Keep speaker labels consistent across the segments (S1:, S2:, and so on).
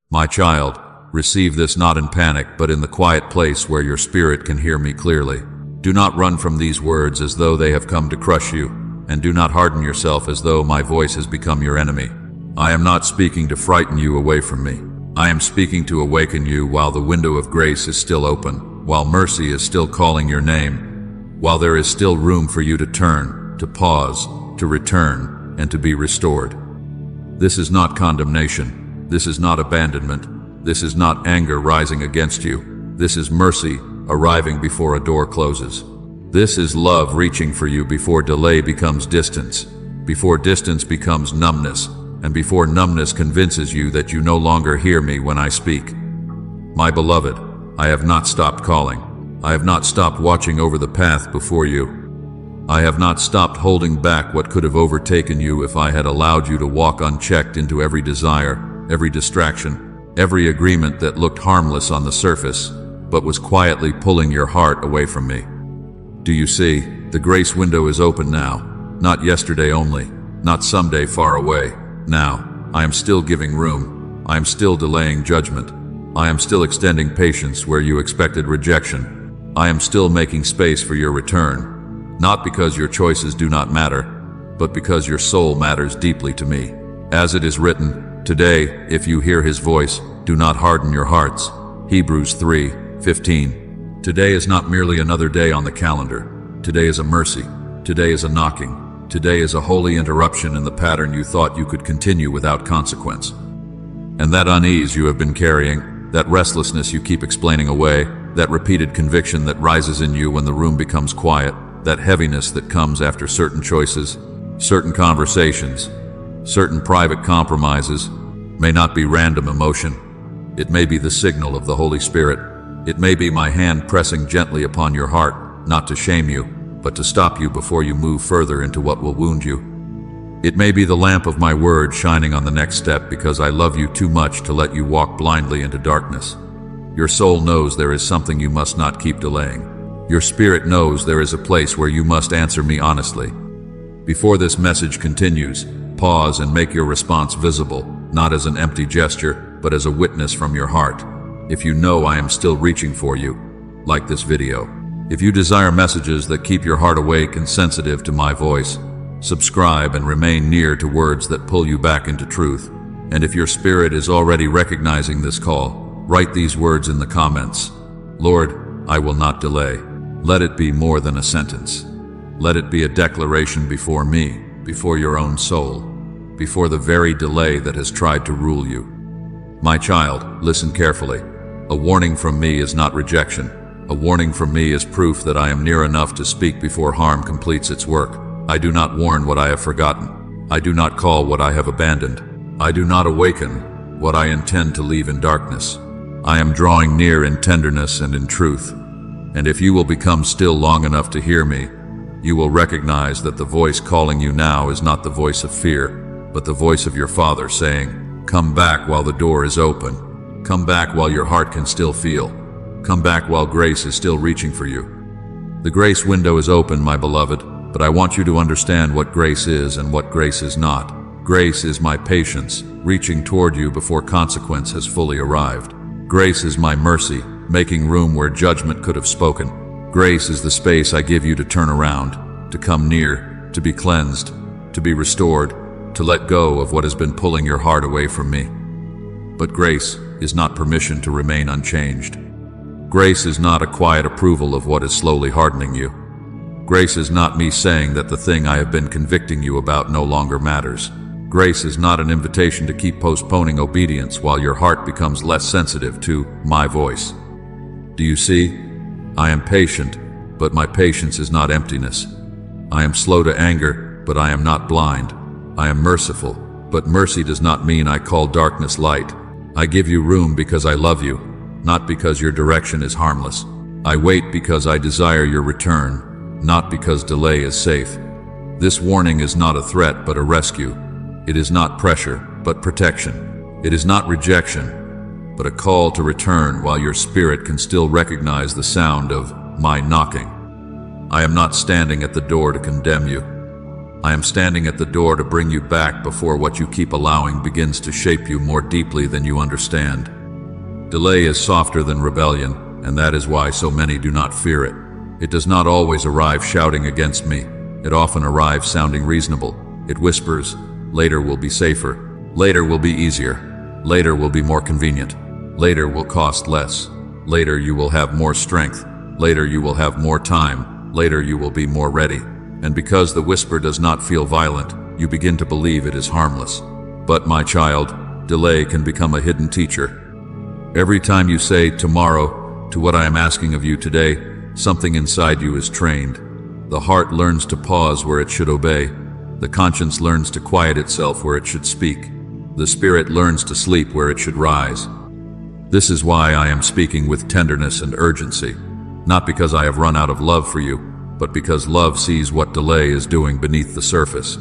S1: My child, receive this not in panic, but in the quiet place where your spirit can hear me clearly. Do not run from these words as though they have come to crush you, and do not harden yourself as though my voice has become your enemy. I am not speaking to frighten you away from me. I am speaking to awaken you while the window of grace is still open, while mercy is still calling your name, while there is still room for you to turn, to pause, to return, and to be restored. This is not condemnation. This is not abandonment. This is not anger rising against you. This is mercy arriving before a door closes. This is love reaching for you before delay becomes distance, before distance becomes numbness, and before numbness convinces you that you no longer hear me when I speak. My beloved, I have not stopped calling. I have not stopped watching over the path before you. I have not stopped holding back what could have overtaken you if I had allowed you to walk unchecked into every desire, every distraction, every agreement that looked harmless on the surface, but was quietly pulling your heart away from me. Do you see? The grace window is open now, not yesterday only, not someday far away. Now, I am still giving room. I am still delaying judgment. I am still extending patience where you expected rejection. I am still making space for your return, not because your choices do not matter, but because your soul matters deeply to me. As it is written, today, if you hear his voice, do not harden your hearts. Hebrews 3:15. Today is not merely another day on the calendar. Today is a mercy. Today is a knocking. Today is a holy interruption in the pattern you thought you could continue without consequence. And that unease you have been carrying, that restlessness you keep explaining away, that repeated conviction that rises in you when the room becomes quiet, that heaviness that comes after certain choices, certain conversations, certain private compromises, may not be random emotion. It may be the signal of the Holy Spirit. It may be my hand pressing gently upon your heart, not to shame you, but to stop you before you move further into what will wound you. It may be the lamp of my word shining on the next step because I love you too much to let you walk blindly into darkness. Your soul knows there is something you must not keep delaying. Your spirit knows there is a place where you must answer me honestly. Before this message continues, pause and make your response visible, not as an empty gesture, but as a witness from your heart. If you know I am still reaching for you, like this video. If you desire messages that keep your heart awake and sensitive to my voice, subscribe and remain near to words that pull you back into truth. And if your spirit is already recognizing this call, write these words in the comments. Lord, I will not delay. Let it be more than a sentence. Let it be a declaration before me, before your own soul, before the very delay that has tried to rule you. My child, listen carefully. A warning from me is not rejection. A warning from me is proof that I am near enough to speak before harm completes its work. I do not warn what I have forgotten. I do not call what I have abandoned. I do not awaken what I intend to leave in darkness. I am drawing near in tenderness and in truth. And if you will become still long enough to hear me, you will recognize that the voice calling you now is not the voice of fear, but the voice of your Father saying, come back while the door is open. Come back while your heart can still feel. Come back while grace is still reaching for you. The grace window is open, my beloved, but I want you to understand what grace is and what grace is not. Grace is my patience, reaching toward you before consequence has fully arrived. Grace is my mercy, making room where judgment could have spoken. Grace is the space I give you to turn around, to come near, to be cleansed, to be restored, to let go of what has been pulling your heart away from me. But grace is not permission to remain unchanged. Grace is not a quiet approval of what is slowly hardening you. Grace is not me saying that the thing I have been convicting you about no longer matters. Grace is not an invitation to keep postponing obedience while your heart becomes less sensitive to my voice. Do you see? I am patient, but my patience is not emptiness. I am slow to anger, but I am not blind. I am merciful, but mercy does not mean I call darkness light. I give you room because I love you, not because your direction is harmless. I wait because I desire your return, not because delay is safe. This warning is not a threat but a rescue. It is not pressure, but protection. It is not rejection, but a call to return while your spirit can still recognize the sound of my knocking. I am not standing at the door to condemn you. I am standing at the door to bring you back before what you keep allowing begins to shape you more deeply than you understand. Delay is softer than rebellion, and that is why so many do not fear it. It does not always arrive shouting against me. It often arrives sounding reasonable. It whispers, later will be safer. Later will be easier. Later will be more convenient. Later will cost less. Later you will have more strength. Later you will have more time. Later you will be more ready. And because the whisper does not feel violent, you begin to believe it is harmless. But my child, delay can become a hidden teacher. Every time you say tomorrow to what I am asking of you today, something inside you is trained. The heart learns to pause where it should obey. The conscience learns to quiet itself where it should speak. The spirit learns to sleep where it should rise. This is why I am speaking with tenderness and urgency, not because I have run out of love for you, but because love sees what delay is doing beneath the surface.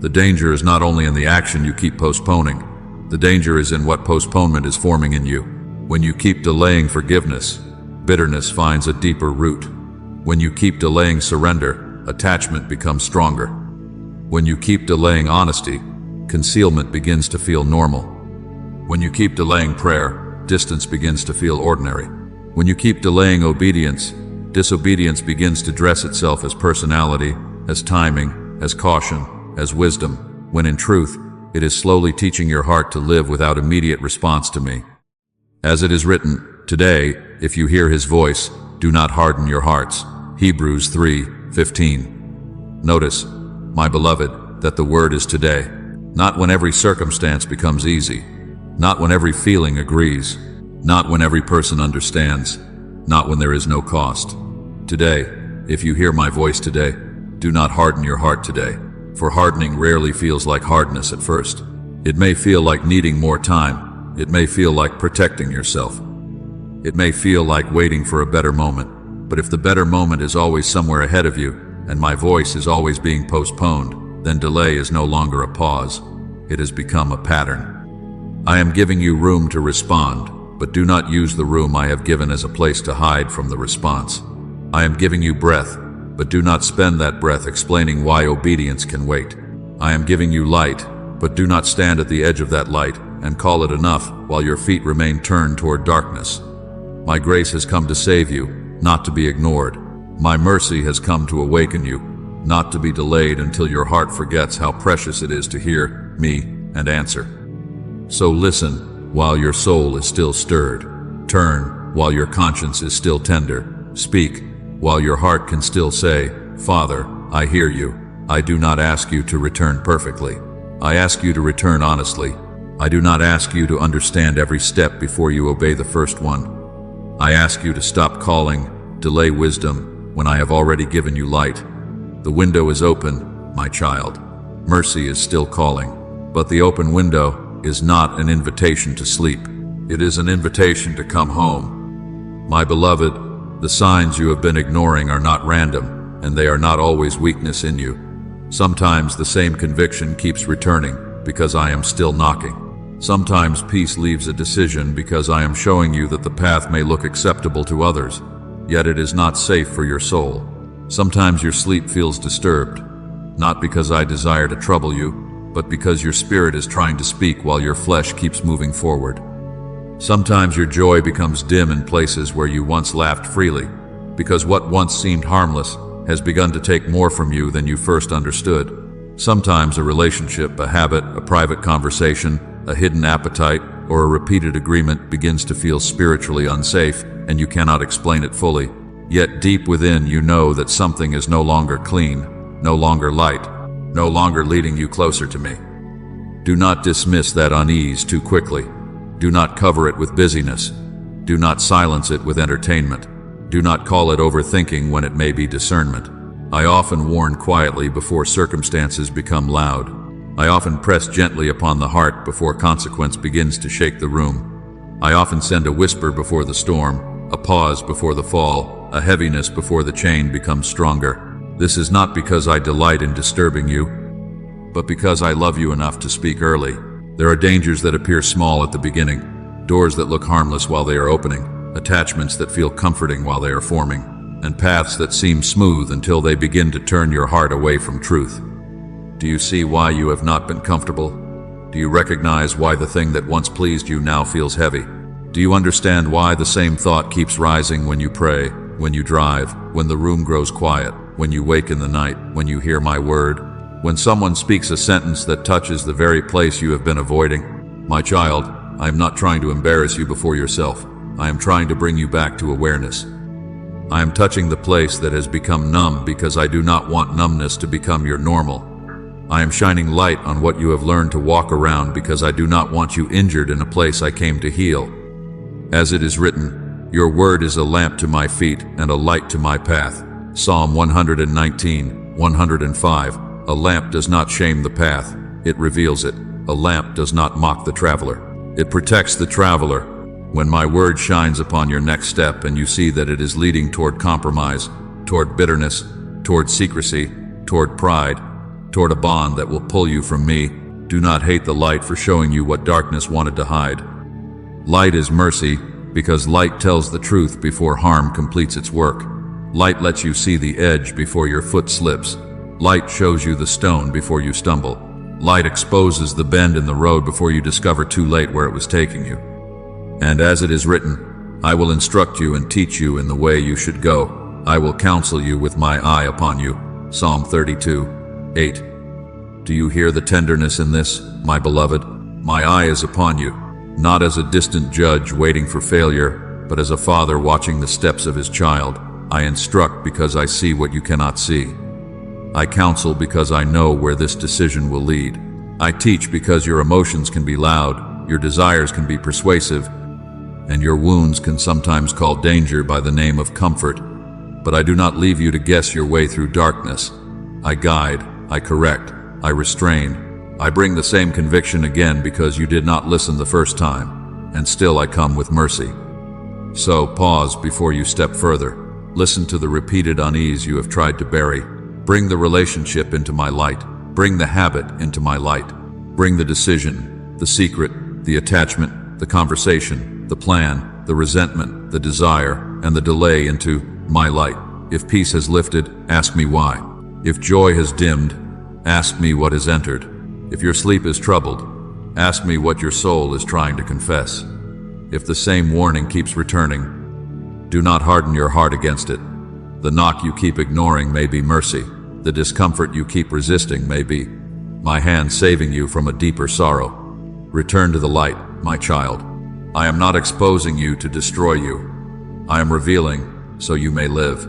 S1: The danger is not only in the action you keep postponing. The danger is in what postponement is forming in you. When you keep delaying forgiveness, bitterness finds a deeper root. When you keep delaying surrender, attachment becomes stronger. When you keep delaying honesty, concealment begins to feel normal. When you keep delaying prayer, distance begins to feel ordinary. When you keep delaying obedience, disobedience begins to dress itself as personality, as timing, as caution, as wisdom, when in truth, it is slowly teaching your heart to live without immediate response to me. As it is written, today, if you hear his voice, do not harden your hearts. Hebrews 3:15. Notice, my beloved, that the word is today. Not when every circumstance becomes easy. Not when every feeling agrees. Not when every person understands. Not when there is no cost. Today, if you hear my voice today, do not harden your heart today, for hardening rarely feels like hardness at first. It may feel like needing more time. It may feel like protecting yourself. It may feel like waiting for a better moment. But if the better moment is always somewhere ahead of you, and my voice is always being postponed, then delay is no longer a pause. It has become a pattern. I am giving you room to respond, but do not use the room I have given as a place to hide from the response. I am giving you breath, but do not spend that breath explaining why obedience can wait. I am giving you light, but do not stand at the edge of that light and call it enough while your feet remain turned toward darkness. My grace has come to save you, not to be ignored. My mercy has come to awaken you, not to be delayed until your heart forgets how precious it is to hear me and answer. So listen while your soul is still stirred. Turn while your conscience is still tender. Speak while your heart can still say, Father, I hear you. I do not ask you to return perfectly. I ask you to return honestly. I do not ask you to understand every step before you obey the first one. I ask you to stop calling, delay wisdom, when I have already given you light. The window is open, my child. Mercy is still calling. But the open window is not an invitation to sleep. It is an invitation to come home. My beloved, the signs you have been ignoring are not random, and they are not always weakness in you. Sometimes the same conviction keeps returning because I am still knocking. Sometimes peace leaves a decision because I am showing you that the path may look acceptable to others, yet it is not safe for your soul. Sometimes your sleep feels disturbed, not because I desire to trouble you, but because your spirit is trying to speak while your flesh keeps moving forward. Sometimes your joy becomes dim in places where you once laughed freely, because what once seemed harmless has begun to take more from you than you first understood. Sometimes a relationship, a habit, a private conversation, a hidden appetite, or a repeated agreement begins to feel spiritually unsafe, and you cannot explain it fully. Yet deep within you know that something is no longer clean, no longer light, no longer leading you closer to me. Do not dismiss that unease too quickly. Do not cover it with busyness. Do not silence it with entertainment. Do not call it overthinking when it may be discernment. I often warn quietly before circumstances become loud. I often press gently upon the heart before consequence begins to shake the room. I often send a whisper before the storm, a pause before the fall, a heaviness before the chain becomes stronger. This is not because I delight in disturbing you, but because I love you enough to speak early. There are dangers that appear small at the beginning, doors that look harmless while they are opening, attachments that feel comforting while they are forming, and paths that seem smooth until they begin to turn your heart away from truth. Do you see why you have not been comfortable? Do you recognize why the thing that once pleased you now feels heavy? Do you understand why the same thought keeps rising when you pray, when you drive, when the room grows quiet, when you wake in the night, when you hear my word? When someone speaks a sentence that touches the very place you have been avoiding? My child, I am not trying to embarrass you before yourself. I am trying to bring you back to awareness. I am touching the place that has become numb because I do not want numbness to become your normal. I am shining light on what you have learned to walk around because I do not want you injured in a place I came to heal. As it is written, your word is a lamp to my feet and a light to my path. Psalm 119, 105. A lamp does not shame the path, it reveals it. A lamp does not mock the traveler, it protects the traveler. When my word shines upon your next step and you see that it is leading toward compromise, toward bitterness, toward secrecy, toward pride, toward a bond that will pull you from me, do not hate the light for showing you what darkness wanted to hide. Light is mercy, because light tells the truth before harm completes its work. Light lets you see the edge before your foot slips. Light shows you the stone before you stumble. Light exposes the bend in the road before you discover too late where it was taking you. And as it is written, I will instruct you and teach you in the way you should go. I will counsel you with my eye upon you. Psalm 32, 8. Do you hear the tenderness in this, my beloved? My eye is upon you, not as a distant judge waiting for failure, but as a father watching the steps of his child. I instruct because I see what you cannot see. I counsel because I know where this decision will lead. I teach because your emotions can be loud, your desires can be persuasive, and your wounds can sometimes call danger by the name of comfort. But I do not leave you to guess your way through darkness. I guide, I correct, I restrain. I bring the same conviction again because you did not listen the first time, and still I come with mercy. So pause before you step further. Listen to the repeated unease you have tried to bury. Bring the relationship into my light. Bring the habit into my light. Bring the decision, the secret, the attachment, the conversation, the plan, the resentment, the desire, and the delay into my light. If peace has lifted, ask me why. If joy has dimmed, ask me what has entered. If your sleep is troubled, ask me what your soul is trying to confess. If the same warning keeps returning, do not harden your heart against it. The knock you keep ignoring may be mercy. The discomfort you keep resisting may be my hand saving you from a deeper sorrow. Return to the light, my child. I am not exposing you to destroy you. I am revealing so you may live.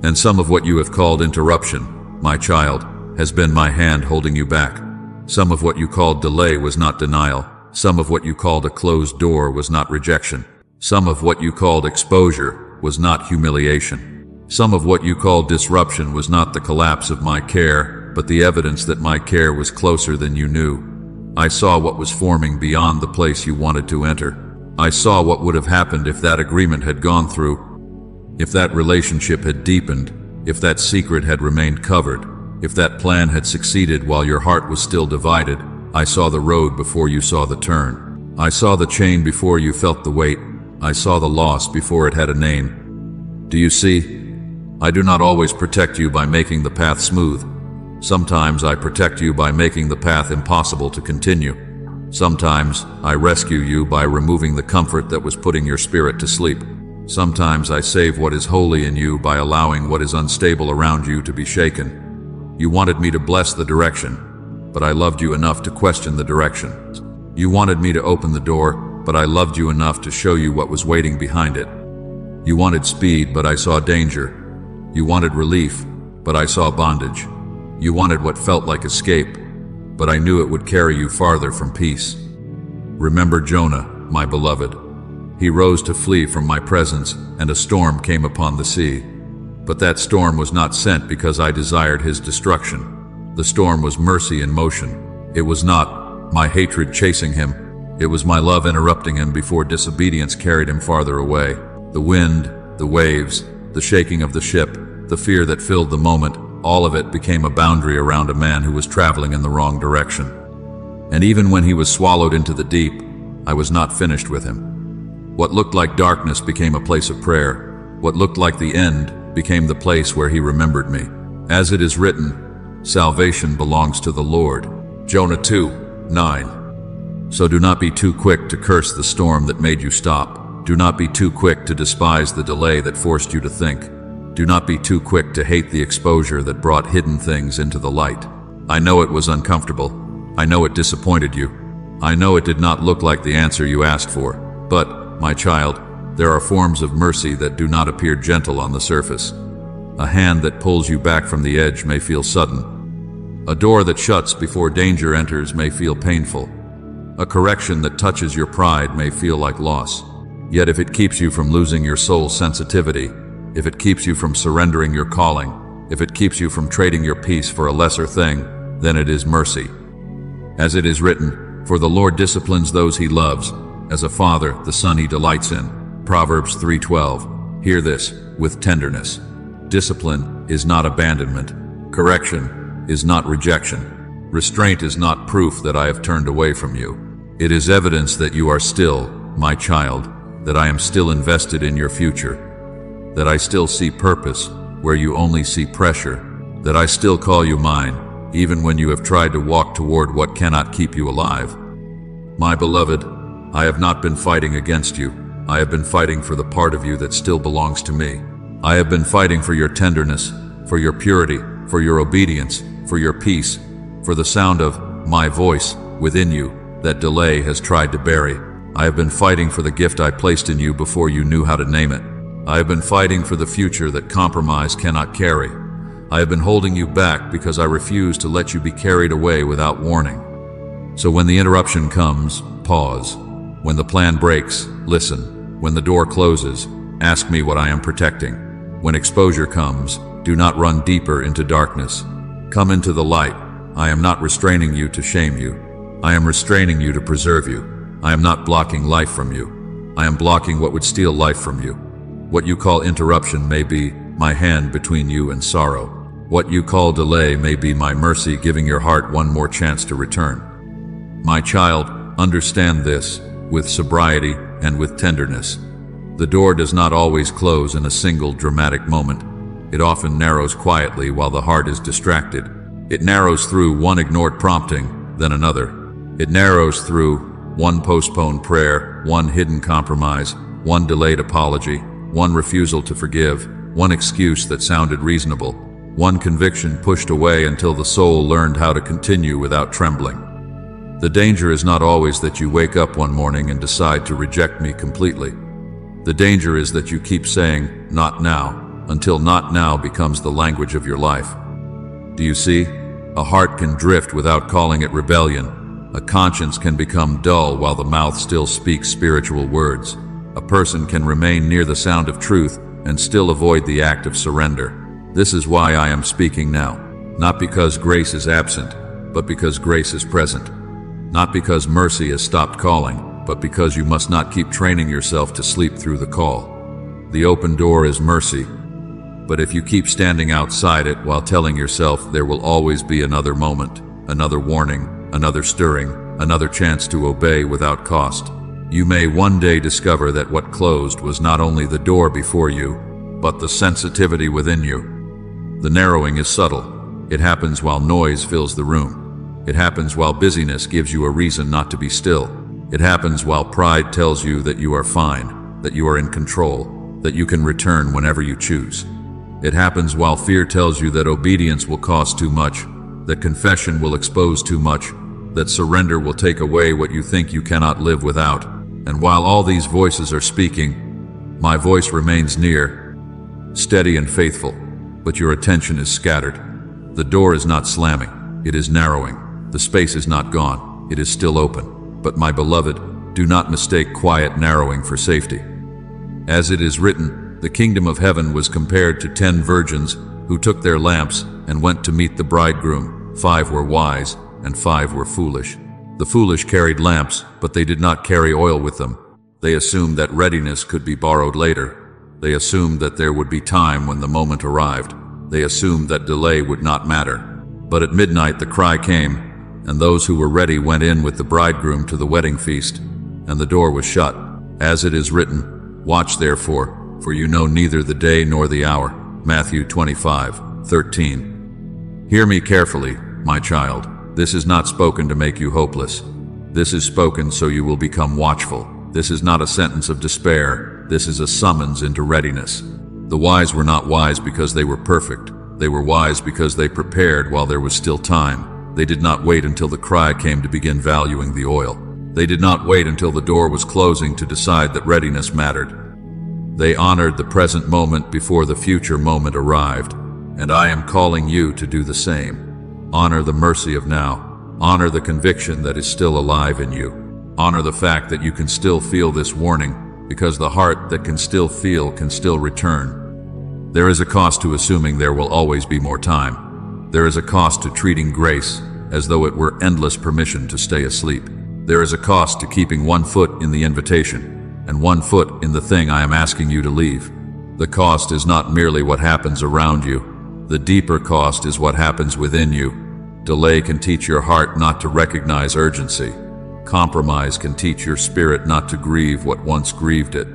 S1: And some of what you have called interruption, my child, has been my hand holding you back. Some of what you called delay was not denial. Some of what you called a closed door was not rejection. Some of what you called exposure was not humiliation. Some of what you called disruption was not the collapse of my care, but the evidence that my care was closer than you knew. I saw what was forming beyond the place you wanted to enter. I saw what would have happened if that agreement had gone through, if that relationship had deepened, if that secret had remained covered, if that plan had succeeded while your heart was still divided. I saw the road before you saw the turn. I saw the chain before you felt the weight. I saw the loss before it had a name. Do you see? I do not always protect you by making the path smooth. Sometimes I protect you by making the path impossible to continue. Sometimes I rescue you by removing the comfort that was putting your spirit to sleep. Sometimes I save what is holy in you by allowing what is unstable around you to be shaken. You wanted me to bless the direction, but I loved you enough to question the direction. You wanted me to open the door, but I loved you enough to show you what was waiting behind it. You wanted speed, but I saw danger. You wanted relief, but I saw bondage. You wanted what felt like escape, but I knew it would carry you farther from peace. Remember Jonah, my beloved. He rose to flee from my presence, and a storm came upon the sea. But that storm was not sent because I desired his destruction. The storm was mercy in motion. It was not my hatred chasing him. It was my love interrupting him before disobedience carried him farther away. The wind, the waves, the shaking of the ship, the fear that filled the moment, all of it became a boundary around a man who was traveling in the wrong direction. And even when he was swallowed into the deep, I was not finished with him. What looked like darkness became a place of prayer. What looked like the end became the place where he remembered me. As it is written, Salvation belongs to the Lord. Jonah 2:9. So do not be too quick to curse the storm that made you stop. Do not be too quick to despise the delay that forced you to think. Do not be too quick to hate the exposure that brought hidden things into the light. I know it was uncomfortable. I know it disappointed you. I know it did not look like the answer you asked for. But, my child, there are forms of mercy that do not appear gentle on the surface. A hand that pulls you back from the edge may feel sudden. A door that shuts before danger enters may feel painful. A correction that touches your pride may feel like loss. Yet if it keeps you from losing your soul's sensitivity, if it keeps you from surrendering your calling, if it keeps you from trading your peace for a lesser thing, then it is mercy. As it is written, "For the Lord disciplines those he loves, as a father the son he delights in." Proverbs 3:12. Hear this, with tenderness. Discipline is not abandonment. Correction is not rejection. Restraint is not proof that I have turned away from you. It is evidence that you are still, my child, that I am still invested in your future, that I still see purpose where you only see pressure, that I still call you mine, even when you have tried to walk toward what cannot keep you alive. My beloved, I have not been fighting against you. I have been fighting for the part of you that still belongs to me. I have been fighting for your tenderness, for your purity, for your obedience, for your peace, for the sound of my voice within you that delay has tried to bury. I have been fighting for the gift I placed in you before you knew how to name it. I have been fighting for the future that compromise cannot carry. I have been holding you back because I refuse to let you be carried away without warning. So when the interruption comes, pause. When the plan breaks, listen. When the door closes, ask me what I am protecting. When exposure comes, do not run deeper into darkness. Come into the light. I am not restraining you to shame you. I am restraining you to preserve you. I am not blocking life from you. I am blocking what would steal life from you. What you call interruption may be my hand between you and sorrow. What you call delay may be my mercy giving your heart one more chance to return. My child, understand this with sobriety and with tenderness. The door does not always close in a single dramatic moment. It often narrows quietly while the heart is distracted. It narrows through one ignored prompting, then another. It narrows through one postponed prayer, one hidden compromise, one delayed apology, one refusal to forgive, one excuse that sounded reasonable, one conviction pushed away until the soul learned how to continue without trembling. The danger is not always that you wake up one morning and decide to reject me completely. The danger is that you keep saying, "Not now," until "not now" becomes the language of your life. Do you see? A heart can drift without calling it rebellion. A conscience can become dull while the mouth still speaks spiritual words. A person can remain near the sound of truth and still avoid the act of surrender. This is why I am speaking now. Not because grace is absent, but because grace is present. Not because mercy has stopped calling, but because you must not keep training yourself to sleep through the call. The open door is mercy, but if you keep standing outside it while telling yourself there will always be another moment, another warning, another stirring, another chance to obey without cost, you may one day discover that what closed was not only the door before you, but the sensitivity within you. The narrowing is subtle. It happens while noise fills the room. It happens while busyness gives you a reason not to be still. It happens while pride tells you that you are fine, that you are in control, that you can return whenever you choose. It happens while fear tells you that obedience will cost too much, that confession will expose too much, that surrender will take away what you think you cannot live without. And while all these voices are speaking, my voice remains near, steady and faithful, but your attention is scattered. The door is not slamming, it is narrowing. The space is not gone, it is still open. But my beloved, do not mistake quiet narrowing for safety. As it is written, the kingdom of heaven was compared to 10 virgins who took their lamps and went to meet the bridegroom. 5 were wise and 5 were foolish. The foolish carried lamps, but they did not carry oil with them. They assumed that readiness could be borrowed later. They assumed that there would be time when the moment arrived. They assumed that delay would not matter. But at midnight the cry came, and those who were ready went in with the bridegroom to the wedding feast, and the door was shut. As it is written, "Watch therefore, for you know neither the day nor the hour." Matthew 25:13. Hear me carefully, my child. This is not spoken to make you hopeless. This is spoken so you will become watchful. This is not a sentence of despair. This is a summons into readiness. The wise were not wise because they were perfect. They were wise because they prepared while there was still time. They did not wait until the cry came to begin valuing the oil. They did not wait until the door was closing to decide that readiness mattered. They honored the present moment before the future moment arrived. And I am calling you to do the same. Honor the mercy of now. Honor the conviction that is still alive in you. Honor the fact that you can still feel this warning, because the heart that can still feel can still return. There is a cost to assuming there will always be more time. There is a cost to treating grace as though it were endless permission to stay asleep. There is a cost to keeping 1 foot in the invitation and 1 foot in the thing I am asking you to leave. The cost is not merely what happens around you. The deeper cost is what happens within you. Delay can teach your heart not to recognize urgency. Compromise can teach your spirit not to grieve what once grieved it.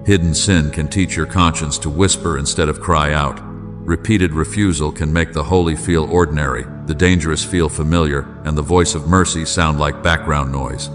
S1: Hidden sin can teach your conscience to whisper instead of cry out. Repeated refusal can make the holy feel ordinary, the dangerous feel familiar, and the voice of mercy sound like background noise.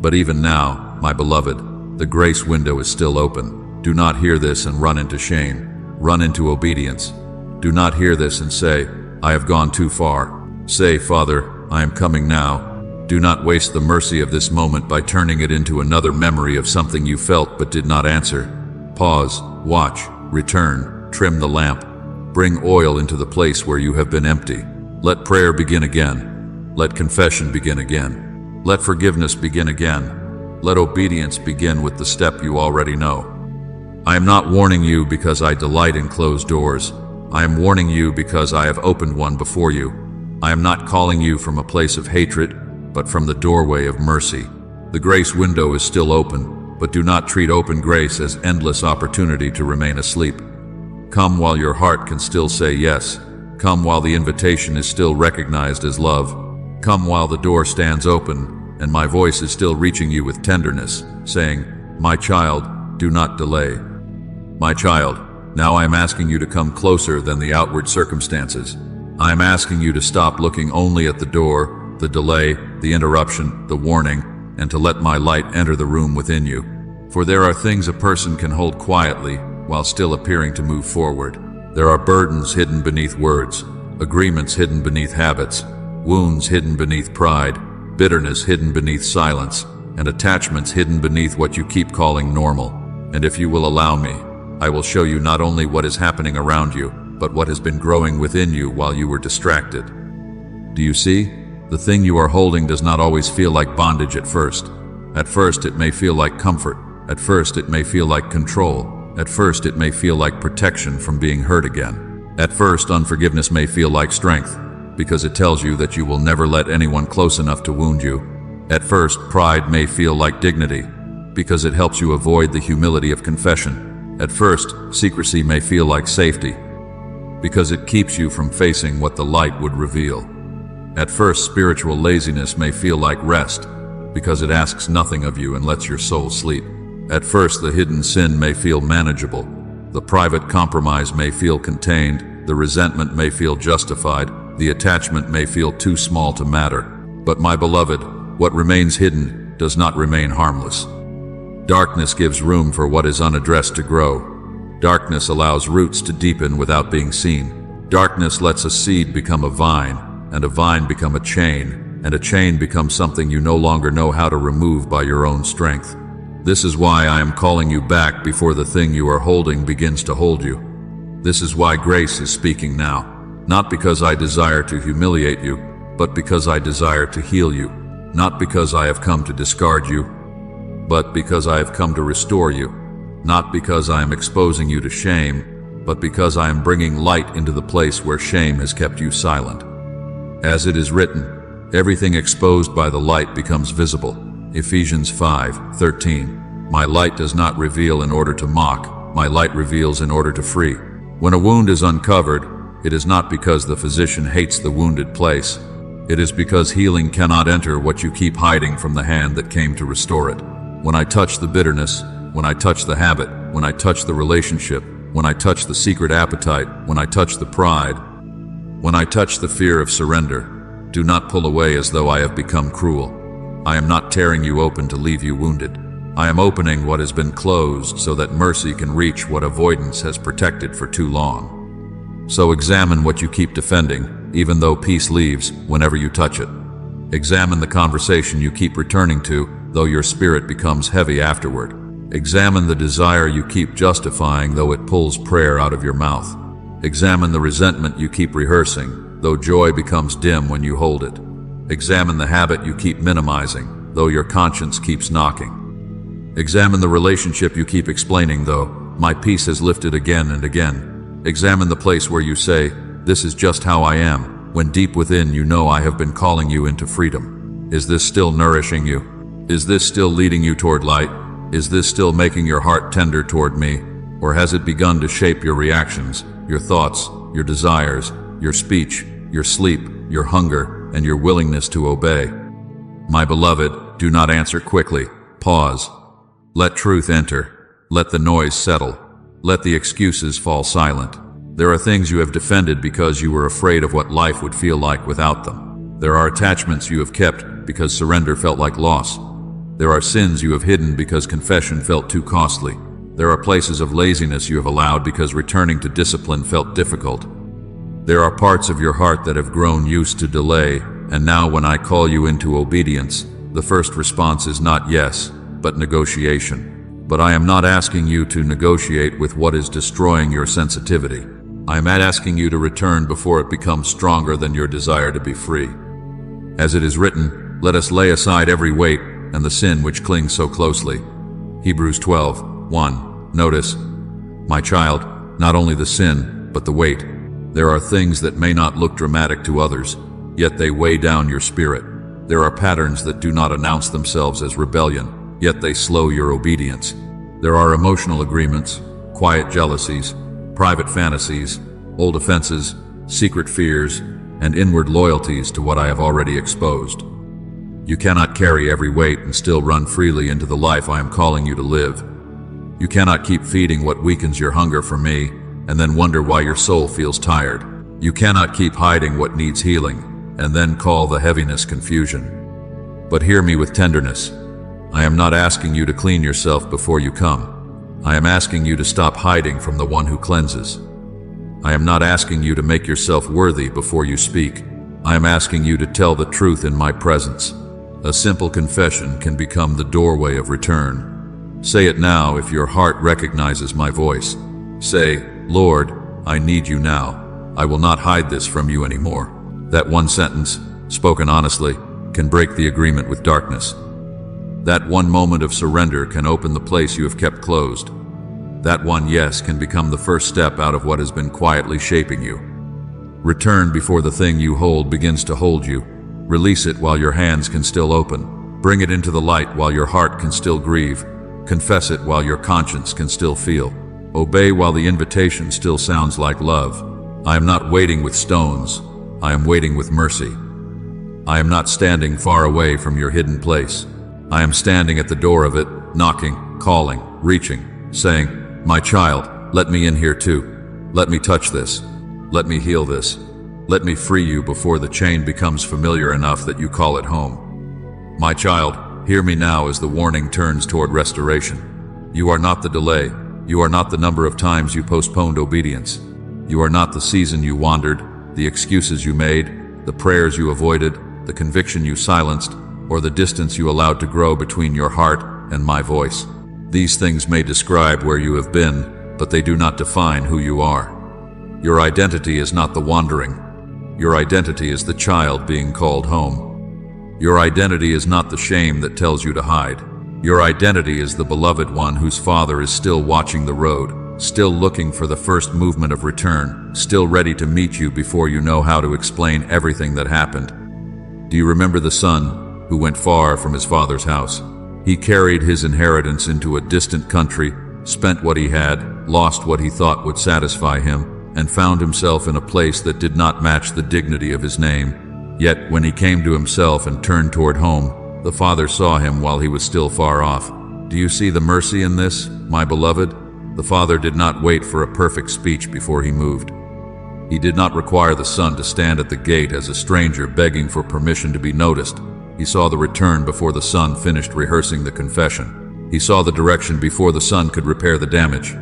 S1: But even now, my beloved, the grace window is still open. Do not hear this and run into shame. Run into obedience. Do not hear this and say, I have gone too far. Say, Father, I am coming now. Do not waste the mercy of this moment by turning it into another memory of something you felt but did not answer. Pause, watch, return, trim the lamp. Bring oil into the place where you have been empty. Let prayer begin again. Let confession begin again. Let forgiveness begin again. Let obedience begin with the step you already know. I am not warning you because I delight in closed doors. I am warning you because I have opened one before you. I am not calling you from a place of hatred, but from the doorway of mercy. The grace window is still open, but do not treat open grace as endless opportunity to remain asleep. Come while your heart can still say yes. Come while the invitation is still recognized as love. Come while the door stands open, and my voice is still reaching you with tenderness, saying, My child, do not delay. My child, now I am asking you to come closer than the outward circumstances. I am asking you to stop looking only at the door, the delay, the interruption, the warning, and to let my light enter the room within you. For there are things a person can hold quietly while still appearing to move forward. There are burdens hidden beneath words, agreements hidden beneath habits, wounds hidden beneath pride, bitterness hidden beneath silence, and attachments hidden beneath what you keep calling normal. And if you will allow me, I will show you not only what is happening around you, but what has been growing within you while you were distracted. Do you see? The thing you are holding does not always feel like bondage at first. At first it may feel like comfort. At first it may feel like control. At first it may feel like protection from being hurt again. At first unforgiveness may feel like strength, because it tells you that you will never let anyone close enough to wound you. At first pride may feel like dignity, because it helps you avoid the humility of confession. At first, secrecy may feel like safety, because it keeps you from facing what the light would reveal. At first, spiritual laziness may feel like rest, because it asks nothing of you and lets your soul sleep. At first, the hidden sin may feel manageable. The private compromise may feel contained. The resentment may feel justified. The attachment may feel too small to matter. But my beloved, what remains hidden does not remain harmless. Darkness gives room for what is unaddressed to grow. Darkness allows roots to deepen without being seen. Darkness lets a seed become a vine, and a vine become a chain, and a chain becomes something you no longer know how to remove by your own strength. This is why I am calling you back before the thing you are holding begins to hold you. This is why grace is speaking now, not because I desire to humiliate you, but because I desire to heal you, not because I have come to discard you, but because I have come to restore you, not because I am exposing you to shame, but because I am bringing light into the place where shame has kept you silent. As it is written, everything exposed by the light becomes visible. Ephesians 5:13. My light does not reveal in order to mock, my light reveals in order to free. When a wound is uncovered, it is not because the physician hates the wounded place. It is because healing cannot enter what you keep hiding from the hand that came to restore it. When I touch the bitterness, when I touch the habit, when I touch the relationship, when I touch the secret appetite, when I touch the pride, When I touch the fear of surrender, do not pull away as though I have become cruel. I am not tearing you open to leave you wounded. I am opening what has been closed so that mercy can reach what avoidance has protected for too long. So examine what you keep defending, even though peace leaves whenever you touch it. Examine the conversation you keep returning to, though your spirit becomes heavy afterward. Examine the desire you keep justifying, though it pulls prayer out of your mouth. Examine the resentment you keep rehearsing, though joy becomes dim when you hold it. Examine the habit you keep minimizing, though your conscience keeps knocking. Examine the relationship you keep explaining, though my peace has lifted again and again. Examine the place where you say, "This is just how I am," when deep within you know I have been calling you into freedom. Is this still nourishing you? Is this still leading you toward light? Is this still making your heart tender toward me? Or has it begun to shape your reactions, your thoughts, your desires, your speech, your sleep, your hunger, and your willingness to obey? My beloved, do not answer quickly. Pause. Let truth enter. Let the noise settle. Let the excuses fall silent. There are things you have defended because you were afraid of what life would feel like without them. There are attachments you have kept because surrender felt like loss. There are sins you have hidden because confession felt too costly. There are places of laziness you have allowed because returning to discipline felt difficult. There are parts of your heart that have grown used to delay, and now when I call you into obedience, the first response is not yes, but negotiation. But I am not asking you to negotiate with what is destroying your sensitivity. I am asking you to return before it becomes stronger than your desire to be free. As it is written, let us lay aside every weight and the sin which clings so closely. Hebrews 12:1. Notice, my child, not only the sin, but the weight. There are things that may not look dramatic to others, yet they weigh down your spirit. There are patterns that do not announce themselves as rebellion, yet they slow your obedience. There are emotional agreements, quiet jealousies, private fantasies, old offenses, secret fears, and inward loyalties to what I have already exposed. You cannot carry every weight and still run freely into the life I am calling you to live. You cannot keep feeding what weakens your hunger for me and then wonder why your soul feels tired. You cannot keep hiding what needs healing and then call the heaviness confusion. But hear me with tenderness. I am not asking you to clean yourself before you come. I am asking you to stop hiding from the one who cleanses. I am not asking you to make yourself worthy before you speak. I am asking you to tell the truth in my presence. A simple confession can become the doorway of return. Say it now if your heart recognizes my voice. Say, Lord, I need you now. I will not hide this from you anymore. That one sentence, spoken honestly, can break the agreement with darkness. That one moment of surrender can open the place you have kept closed. That one yes can become the first step out of what has been quietly shaping you. Return before the thing you hold begins to hold you. Release it while your hands can still open. Bring it into the light while your heart can still grieve. Confess it while your conscience can still feel. Obey while the invitation still sounds like love. I am not waiting with stones. I am waiting with mercy. I am not standing far away from your hidden place. I am standing at the door of it, knocking, calling, reaching, saying, my child, let me in here too. Let me touch this. Let me heal this. Let me free you before the chain becomes familiar enough that you call it home. My child, hear me now as the warning turns toward restoration. You are not the delay. You are not the number of times you postponed obedience. You are not the season you wandered, the excuses you made, the prayers you avoided, the conviction you silenced, or the distance you allowed to grow between your heart and my voice. These things may describe where you have been, but they do not define who you are. Your identity is not the wandering. Your identity is the child being called home. Your identity is not the shame that tells you to hide. Your identity is the beloved one whose father is still watching the road, still looking for the first movement of return, still ready to meet you before you know how to explain everything that happened. Do you remember the son who went far from his father's house? He carried his inheritance into a distant country, spent what he had, lost what he thought would satisfy him, and found himself in a place that did not match the dignity of his name. Yet when he came to himself and turned toward home, the Father saw him while he was still far off. Do you see the mercy in this, my beloved? The Father did not wait for a perfect speech before he moved. He did not require the son to stand at the gate as a stranger begging for permission to be noticed. He saw the return before the son finished rehearsing the confession. He saw the direction before the son could repair the damage.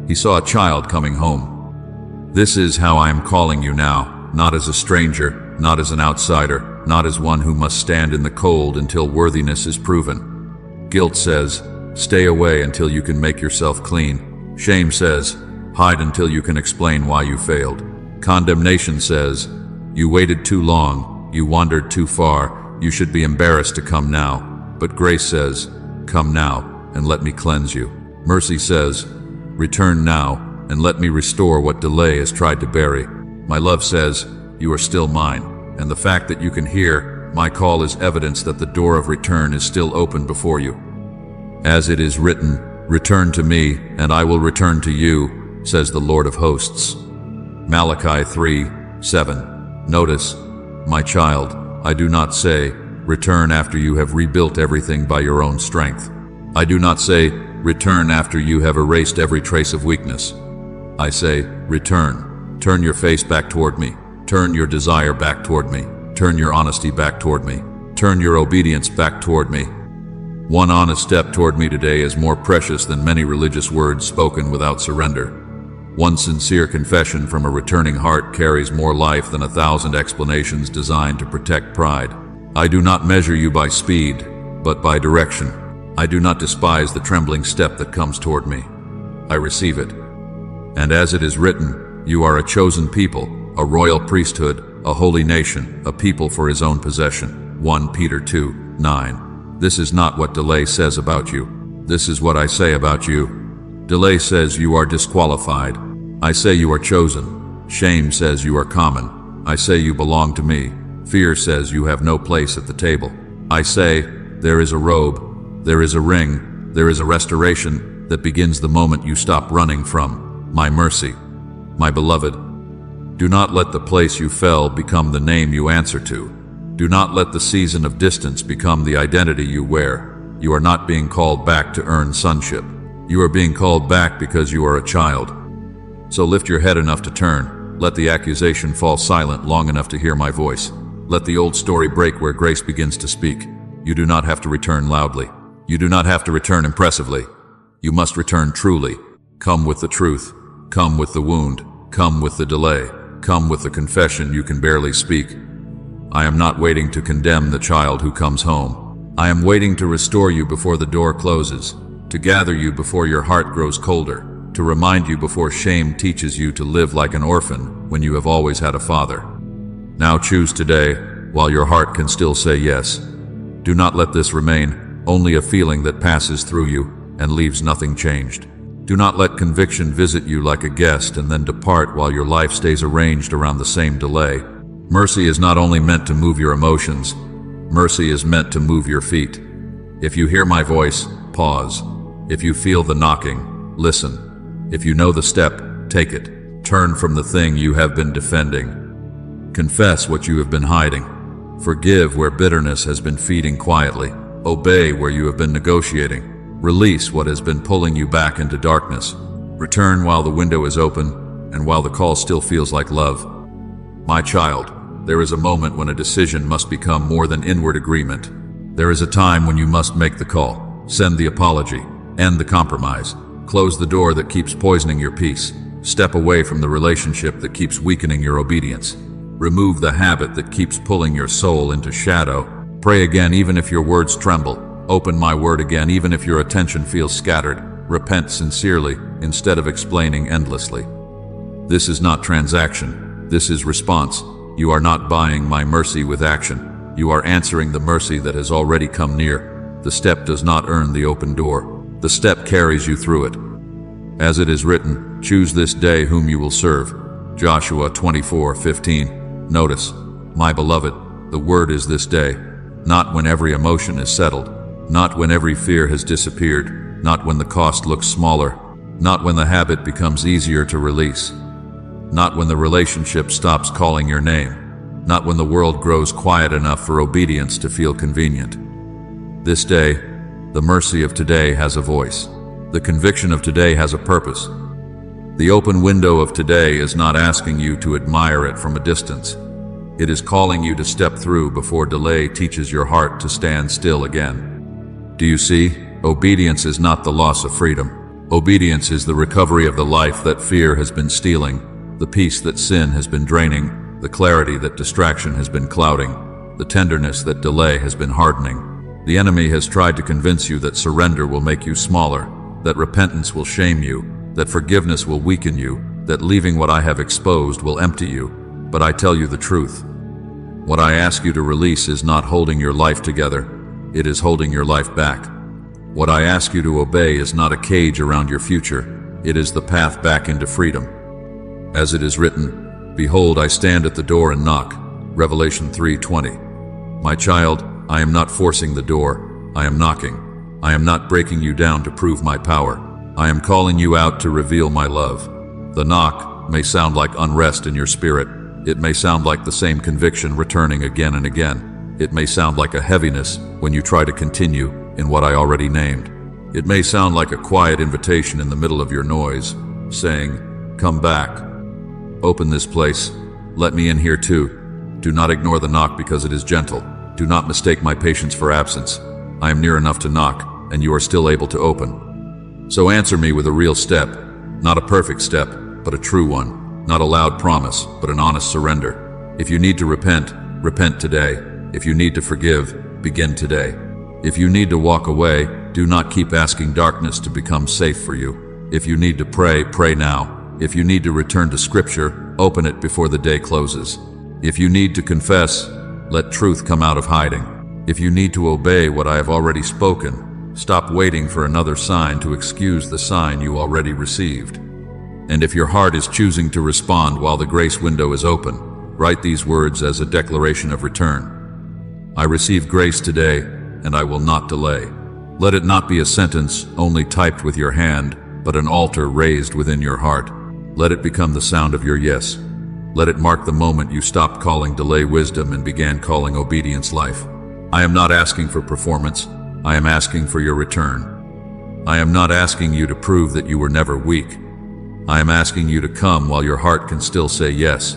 S1: He saw a child coming home. This is how I am calling you now, not as a stranger, not as an outsider, not as one who must stand in the cold until worthiness is proven. Guilt says, stay away until you can make yourself clean. Shame says, hide until you can explain why you failed. Condemnation says, you waited too long, you wandered too far, you should be embarrassed to come now. But grace says, come now, and let me cleanse you. Mercy says, return now, and let me restore what delay has tried to bury. My love says, you are still mine, and the fact that you can hear my call is evidence that the door of return is still open before you. As it is written, return to me, and I will return to you, says the Lord of hosts. Malachi 3:7. Notice, my child, I do not say, return after you have rebuilt everything by your own strength. I do not say, return after you have erased every trace of weakness. I say, return. Turn your face back toward me. Turn your desire back toward me. Turn your honesty back toward me. Turn your obedience back toward me. One honest step toward me today is more precious than many religious words spoken without surrender. One sincere confession from a returning heart carries more life than 1,000 explanations designed to protect pride. I do not measure you by speed, but by direction. I do not despise the trembling step that comes toward me. I receive it. And as it is written, you are a chosen people, a royal priesthood, a holy nation, a people for his own possession. 1 Peter 2:9. This is not what delay says about you. This is what I say about you. Delay says you are disqualified. I say you are chosen. Shame says you are common. I say you belong to me. Fear says you have no place at the table. I say, there is a robe, there is a ring, there is a restoration that begins the moment you stop running from my mercy. My beloved, do not let the place you fell become the name you answer to. Do not let the season of distance become the identity you wear. You are not being called back to earn sonship. You are being called back because you are a child. So lift your head enough to turn. Let the accusation fall silent long enough to hear my voice. Let the old story break where grace begins to speak. You do not have to return loudly. You do not have to return impressively. You must return truly. Come with the truth. Come with the wound. Come with the delay. Come with the confession you can barely speak. I am not waiting to condemn the child who comes home. I am waiting to restore you before the door closes, to gather you before your heart grows colder, to remind you before shame teaches you to live like an orphan when you have always had a father. Now choose today, while your heart can still say yes. Do not let this remain only a feeling that passes through you and leaves nothing changed. Do not let conviction visit you like a guest and then depart while your life stays arranged around the same delay. Mercy is not only meant to move your emotions, mercy is meant to move your feet. If you hear my voice, pause. If you feel the knocking, listen. If you know the step, take it. Turn from the thing you have been defending. Confess what you have been hiding. Forgive where bitterness has been feeding quietly. Obey where you have been negotiating. Release what has been pulling you back into darkness. Return while the window is open and while the call still feels like love. My child, there is a moment when a decision must become more than inward agreement. There is a time when you must make the call, send the apology, end the compromise, close the door that keeps poisoning your peace, step away from the relationship that keeps weakening your obedience, remove the habit that keeps pulling your soul into shadow, pray again even if your words tremble, open my word again even if your attention feels scattered, repent sincerely instead of explaining endlessly. This is not transaction, this is response. You are not buying my mercy with action. You are answering the mercy that has already come near. The step does not earn the open door. The step carries you through it. As it is written, choose this day whom you will serve. Joshua 24:15. Notice, my beloved, the word is this day, not when every emotion is settled, not when every fear has disappeared, not when the cost looks smaller, not when the habit becomes easier to release, not when the relationship stops calling your name, not when the world grows quiet enough for obedience to feel convenient. This day, the mercy of today has a voice. The conviction of today has a purpose. The open window of today is not asking you to admire it from a distance. It is calling you to step through before delay teaches your heart to stand still again. Do you see? Obedience is not the loss of freedom. Obedience is the recovery of the life that fear has been stealing, the peace that sin has been draining, the clarity that distraction has been clouding, the tenderness that delay has been hardening. The enemy has tried to convince you that surrender will make you smaller, that repentance will shame you, that forgiveness will weaken you, that leaving what I have exposed will empty you. But I tell you the truth. What I ask you to release is not holding your life together, it is holding your life back. What I ask you to obey is not a cage around your future, it is the path back into freedom. As it is written, "Behold, I stand at the door and knock." Revelation 3:20. My child, I am not forcing the door, I am knocking. I am not breaking you down to prove my power. I am calling you out to reveal my love. The knock may sound like unrest in your spirit. It may sound like the same conviction returning again and again. It may sound like a heaviness when you try to continue in what I already named. It may sound like a quiet invitation in the middle of your noise, saying, "Come back. Open this place. Let me in here too." Do not ignore the knock because it is gentle. Do not mistake my patience for absence. I am near enough to knock, and you are still able to open. So answer me with a real step, not a perfect step, but a true one. Not a loud promise, but an honest surrender. If you need to repent, repent today. If you need to forgive, begin today. If you need to walk away, do not keep asking darkness to become safe for you. If you need to pray, pray now. If you need to return to Scripture, open it before the day closes. If you need to confess, let truth come out of hiding. If you need to obey what I have already spoken, stop waiting for another sign to excuse the sign you already received. And if your heart is choosing to respond while the grace window is open, write these words as a declaration of return. I receive grace today, and I will not delay. Let it not be a sentence only typed with your hand, but an altar raised within your heart. Let it become the sound of your yes. Let it mark the moment you stopped calling delay wisdom and began calling obedience life. I am not asking for performance, I am asking for your return. I am not asking you to prove that you were never weak. I am asking you to come while your heart can still say yes.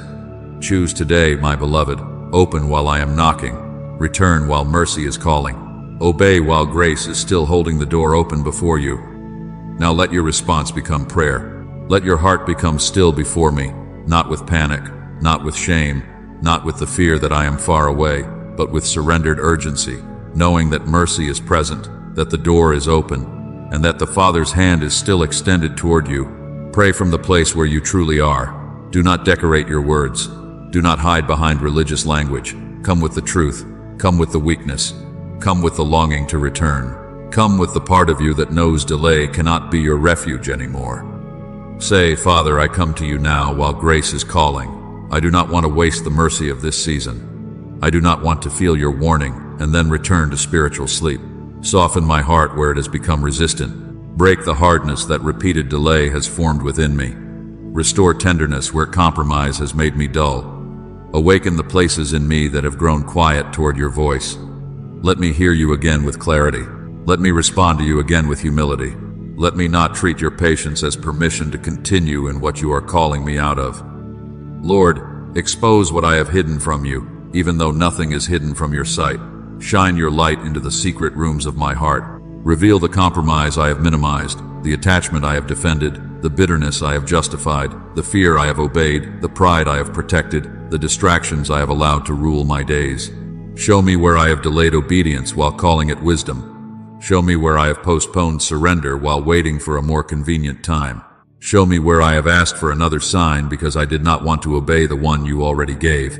S1: Choose today, my beloved. Open while I am knocking. Return while mercy is calling. Obey while grace is still holding the door open before you. Now let your response become prayer. Let your heart become still before me, not with panic, not with shame, not with the fear that I am far away, but with surrendered urgency, knowing that mercy is present, that the door is open, and that the Father's hand is still extended toward you. Pray from the place where you truly are. Do not decorate your words. Do not hide behind religious language. Come with the truth. Come with the weakness. Come with the longing to return. Come with the part of you that knows delay cannot be your refuge anymore. Say, Father, I come to you now while grace is calling. I do not want to waste the mercy of this season. I do not want to feel your warning and then return to spiritual sleep. Soften my heart where it has become resistant. Break the hardness that repeated delay has formed within me. Restore tenderness where compromise has made me dull. Awaken the places in me that have grown quiet toward your voice. Let me hear you again with clarity. Let me respond to you again with humility. Let me not treat your patience as permission to continue in what you are calling me out of. Lord, expose what I have hidden from you, even though nothing is hidden from your sight. Shine your light into the secret rooms of my heart. Reveal the compromise I have minimized, the attachment I have defended, the bitterness I have justified, the fear I have obeyed, the pride I have protected, the distractions I have allowed to rule my days. Show me where I have delayed obedience while calling it wisdom. Show me where I have postponed surrender while waiting for a more convenient time. Show me where I have asked for another sign because I did not want to obey the one you already gave.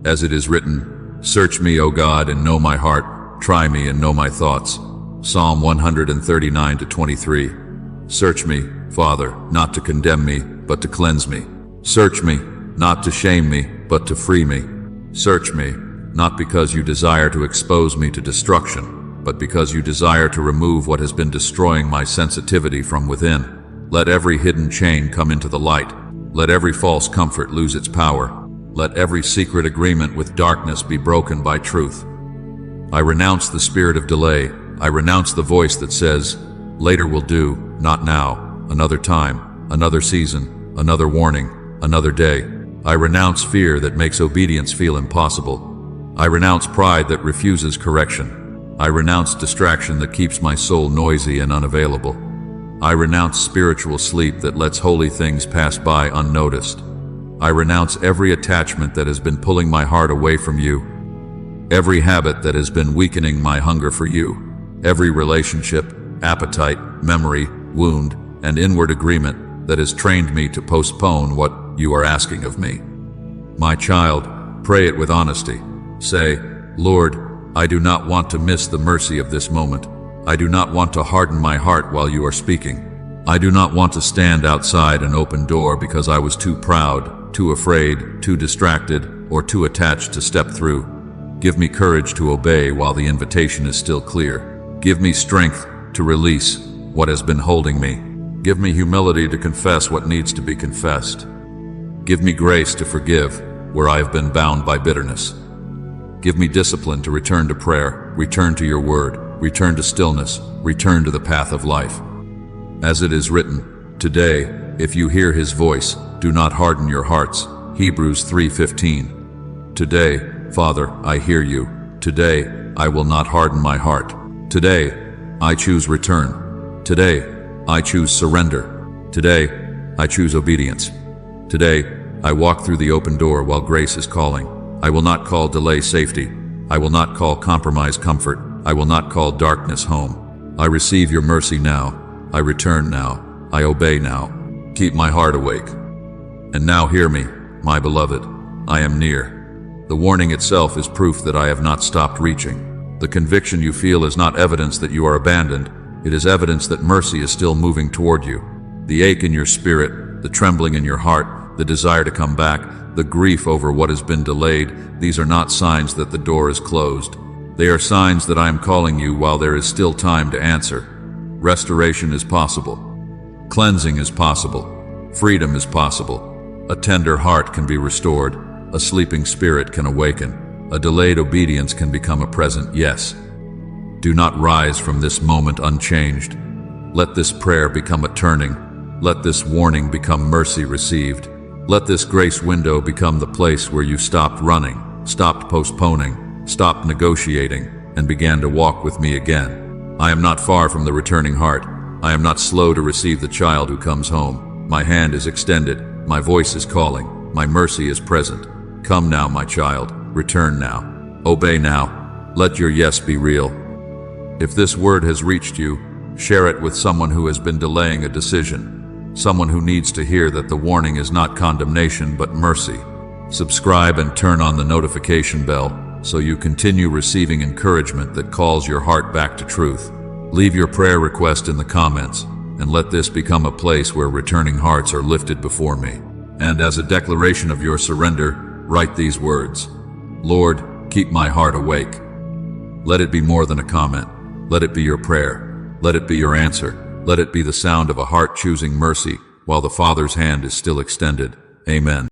S1: As it is written, search me, O God, and know my heart. Try me and know my thoughts. Psalm 139-23. Search me, Father, not to condemn me, but to cleanse me. Search me, not to shame me, but to free me. Search me, not because you desire to expose me to destruction, but because you desire to remove what has been destroying my sensitivity from within. Let every hidden chain come into the light. Let every false comfort lose its power. Let every secret agreement with darkness be broken by truth. I renounce the spirit of delay. I renounce the voice that says, later will do, not now, another time, another season, another warning, another day. I renounce fear that makes obedience feel impossible. I renounce pride that refuses correction. I renounce distraction that keeps my soul noisy and unavailable. I renounce spiritual sleep that lets holy things pass by unnoticed. I renounce every attachment that has been pulling my heart away from you, every habit that has been weakening my hunger for you, every relationship, appetite, memory, wound, and inward agreement that has trained me to postpone what you are asking of me. My child, pray it with honesty. Say, Lord, I do not want to miss the mercy of this moment. I do not want to harden my heart while you are speaking. I do not want to stand outside an open door because I was too proud, too afraid, too distracted, or too attached to step through. Give me courage to obey while the invitation is still clear. Give me strength to release what has been holding me. Give me humility to confess what needs to be confessed. Give me grace to forgive where I have been bound by bitterness. Give me discipline to return to prayer, return to your word, return to stillness, return to the path of life. As it is written, today, if you hear his voice, do not harden your hearts. Hebrews 3:15. Today, Father, I hear you. Today, I will not harden my heart. Today, I choose return. Today, I choose surrender. Today, I choose obedience. Today, I walk through the open door while grace is calling. I will not call delay safety. I will not call compromise comfort. I will not call darkness home. I receive your mercy now. I return now. I obey now. Keep my heart awake. And now hear me, my beloved. I am near. The warning itself is proof that I have not stopped reaching. The conviction you feel is not evidence that you are abandoned. It is evidence that mercy is still moving toward you. The ache in your spirit, the trembling in your heart, the desire to come back, the grief over what has been delayed, these are not signs that the door is closed. They are signs that I am calling you while there is still time to answer. Restoration is possible. Cleansing is possible. Freedom is possible. A tender heart can be restored. A sleeping spirit can awaken. A delayed obedience can become a present yes. Do not rise from this moment unchanged. Let this prayer become a turning. Let this warning become mercy received. Let this grace window become the place where you stopped running, stopped postponing, stopped negotiating, and began to walk with me again. I am not far from the returning heart. I am not slow to receive the child who comes home. My hand is extended. My voice is calling. My mercy is present. Come now, my child. Return now. Obey now. Let your yes be real. If this word has reached you, share it with someone who has been delaying a decision. Someone who needs to hear that the warning is not condemnation but mercy. Subscribe and turn on the notification bell so you continue receiving encouragement that calls your heart back to truth. Leave your prayer request in the comments and let this become a place where returning hearts are lifted before me. And as a declaration of your surrender, write these words. Lord, keep my heart awake. Let it be more than a comment. Let it be your prayer. Let it be your answer. Let it be the sound of a heart choosing mercy while the Father's hand is still extended. Amen.